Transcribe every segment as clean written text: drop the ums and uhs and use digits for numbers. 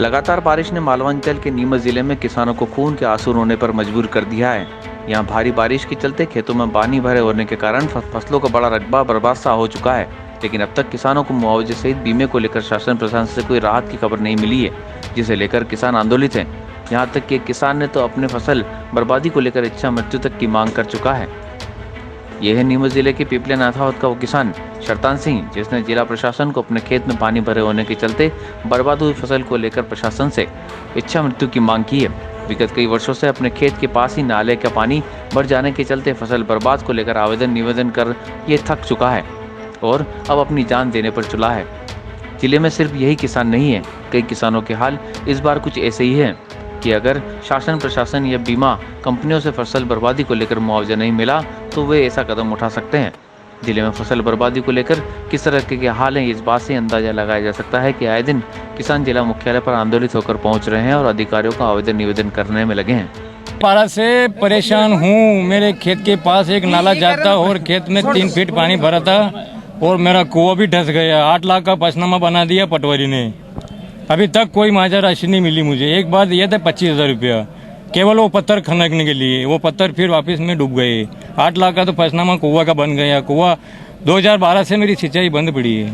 लगातार बारिश ने मालवांचल के नीमच जिले में किसानों को खून के आंसू रोने पर मजबूर कर दिया है। यहाँ भारी बारिश के चलते खेतों में पानी भरे होने के कारण फसलों का बड़ा रकबा बर्बाद सा हो चुका है। लेकिन अब तक किसानों को मुआवजे सहित बीमे को लेकर शासन प्रशासन से कोई राहत की खबर नहीं मिली है, जिसे लेकर किसान आंदोलित हैं। यहाँ तक कि एक किसान ने तो अपने फसल बर्बादी को लेकर इच्छा मृत्यु तक की मांग कर चुका है। यह है नीमच जिले के पिपले नाथावत का वो किसान शरतान सिंह, जिसने जिला प्रशासन को अपने खेत में पानी भरे होने के चलते बर्बाद हुई फसल को लेकर प्रशासन से इच्छा मृत्यु की मांग की है। विगत कई वर्षों से अपने खेत के पास ही नाले का पानी भर जाने के चलते फसल बर्बाद को लेकर आवेदन निवेदन कर ये थक चुका है और अब अपनी जान देने पर चला है। जिले में सिर्फ यही किसान नहीं है, कई किसानों के हाल इस बार कुछ ऐसे ही है कि अगर शासन प्रशासन या बीमा कंपनियों से फसल बर्बादी को लेकर मुआवजा नहीं मिला तो वे ऐसा कदम उठा सकते हैं। जिले में फसल बर्बादी को लेकर किस तरह के हाल हैं, इस बात से अंदाजा लगाया जा सकता है कि आए दिन किसान जिला मुख्यालय पर आंदोलित होकर पहुंच रहे हैं और अधिकारियों का आवेदन निवेदन करने में लगे हैं। बाढ़ से परेशान हूँ। मेरे खेत के पास एक नाला जाता और खेत में 3 फीट पानी भरा था और मेरा कुआं भी धंस गया। 8 लाख का पचनामा बना दिया पटवारी ने। अभी तक कोई मुआवजा राशि नहीं मिली मुझे। एक बार दिया था 25,000 रुपया केवल वो पत्थर खनकने के लिए। वो पत्थर फिर वापस में डूब गए। 8 लाख का तो पचनामा कुआं का बन गया। कुआं 2012 से मेरी सिंचाई बंद पड़ी है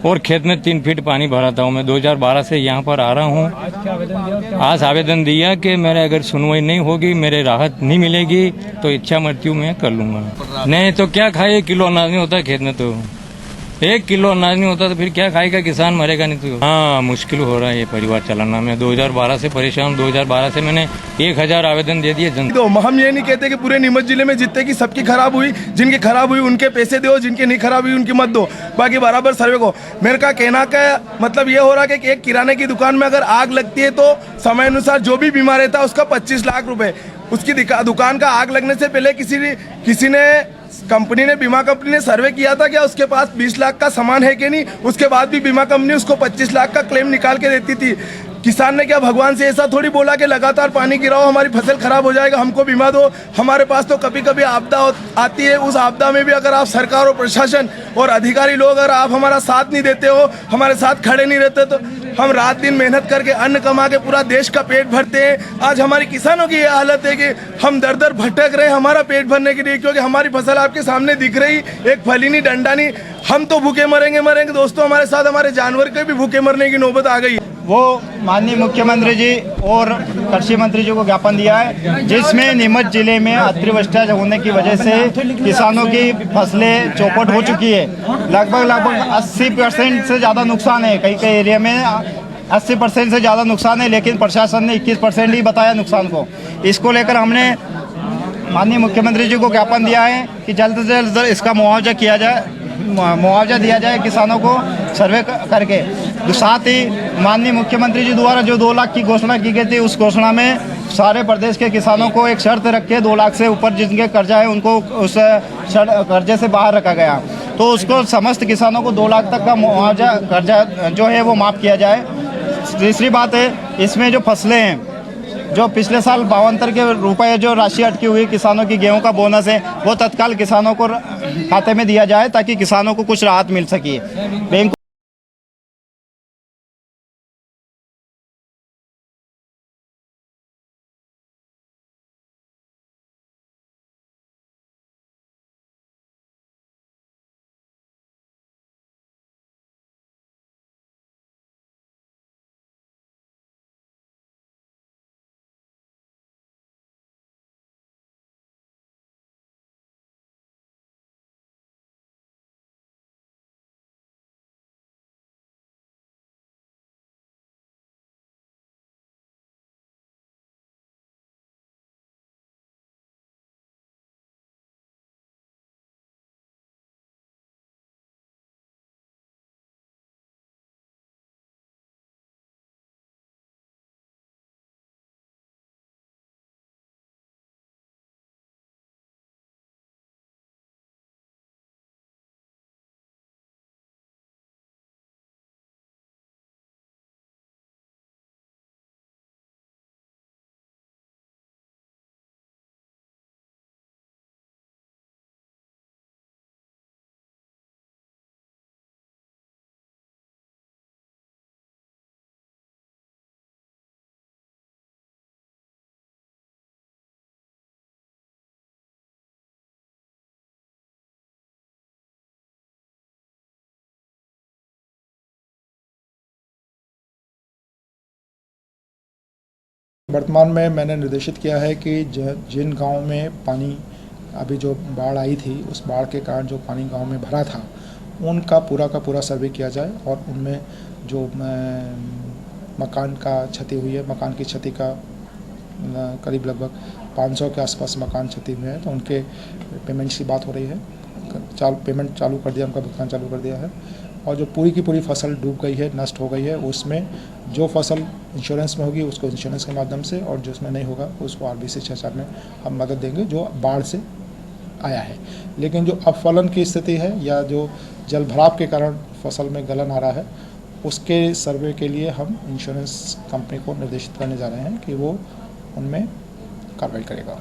और खेत में 3 फीट पानी भरा था। मैं 2012 से यहाँ पर आ रहा हूँ। आज आवेदन दिया कि मेरे अगर सुनवाई नहीं होगी, मेरे राहत नहीं मिलेगी तो इच्छा मृत्यु मैं कर लूँगा। नहीं तो क्या खाए, 1 किलो अनाज नहीं होता खेत में। तो 1 किलो अनाज नहीं होता तो फिर क्या खाएगा किसान, मरेगा नहीं तो। हाँ, मुश्किल हो रहा है ये परिवार चलाना। मैं 2012 से परेशान हूँ। 2012 से मैंने 1000 आवेदन दे दिए। तो हम ये नहीं कहते कि पूरे नीमच जिले में जितने की सबकी खराब हुई, जिनकी खराब हुई उनके पैसे दो, जिनकी नहीं खराब हुई उनकी मत दो, बाकी बराबर सर्वे को। मेरे का कहना का मतलब ये हो रहा है कि एक किराने की दुकान में अगर आग लगती है तो समय अनुसार जो भी बीमा रहता है उसका 25 लाख रुपए। उसकी दुकान का आग लगने से पहले किसी ने कंपनी ने बीमा कंपनी ने सर्वे किया था क्या उसके पास 20 लाख का सामान है कि नहीं। उसके बाद भी बीमा कंपनी उसको 25 लाख का क्लेम निकाल के देती थी। किसान ने क्या भगवान से ऐसा थोड़ी बोला कि लगातार पानी गिराओ हमारी फसल खराब हो जाएगा, हमको बीमा दो। हमारे पास तो कभी कभी आपदा आती है। उस आपदा में भी अगर आप सरकार और प्रशासन और अधिकारी लोग अगर आप हमारा साथ नहीं देते हो, हमारे साथ खड़े नहीं रहते, तो हम रात दिन मेहनत करके अन्न कमा के पूरा देश का पेट भरते हैं। आज हमारे किसानों की ये हालत है कि हम दर दर भटक रहे हैं हमारा पेट भरने के लिए, क्योंकि हमारी फसल आपके सामने दिख रही, एक फली नहीं डंडा नहीं। हम तो भूखे मरेंगे दोस्तों, हमारे साथ हमारे जानवर के भी भूखे मरने की नौबत आ गई। वो माननीय मुख्यमंत्री जी और कृषि मंत्री जी को ज्ञापन दिया है, जिसमें नीमच जिले में अतिवृष्टि होने की वजह से किसानों की फसलें चौपट हो चुकी है। लगभग 80% से ज़्यादा नुकसान है। कई एरिया में 80% से ज़्यादा नुकसान है, लेकिन प्रशासन ने 21% ही बताया नुकसान को। इसको लेकर हमने माननीय मुख्यमंत्री जी को ज्ञापन दिया है कि जल्द से जल्द इसका मुआवजा दिया जाए किसानों को सर्वे करके। तो साथ ही माननीय मुख्यमंत्री जी द्वारा जो 2 लाख की घोषणा की गई थी, उस घोषणा में सारे प्रदेश के किसानों को एक शर्त रख के 2 लाख से ऊपर जिनके कर्जा है उनको उस कर्जे से बाहर रखा गया। तो उसको समस्त किसानों को 2 लाख तक का मुआवजा कर्जा जो है वो माफ़ किया जाए। तीसरी बात है, इसमें जो फसलें हैं, जो पिछले साल 52 के रुपए जो राशि अटकी हुई किसानों की गेहूं का बोनस है, वो तत्काल किसानों को खाते में दिया जाए ताकि किसानों को कुछ राहत मिल सके। बैंक वर्तमान में मैंने निर्देशित किया है कि जिन गांव में पानी अभी जो बाढ़ आई थी उस बाढ़ के कारण जो पानी गांव में भरा था उनका पूरा का पूरा सर्वे किया जाए और उनमें जो मकान का क्षति हुई है, मकान की क्षति का करीब लगभग 500 के आसपास मकान क्षति हुए हैं, तो उनके पेमेंट्स की बात हो रही है। पेमेंट चालू कर दिया, उनका भुगतान चालू कर दिया है। और जो पूरी की पूरी फसल डूब गई है, नष्ट हो गई है, उसमें जो फसल इंश्योरेंस में होगी उसको इंश्योरेंस के माध्यम से, और जो उसमें नहीं होगा उसको RBC 6 में हम मदद देंगे जो बाढ़ से आया है। लेकिन जो अपफलन की स्थिति है या जो जल भराव के कारण फसल में गलन आ रहा है, उसके सर्वे के लिए हम इंश्योरेंस कंपनी को निर्देशित करने जा रहे हैं कि वो उनमें कार्रवाई करेगा।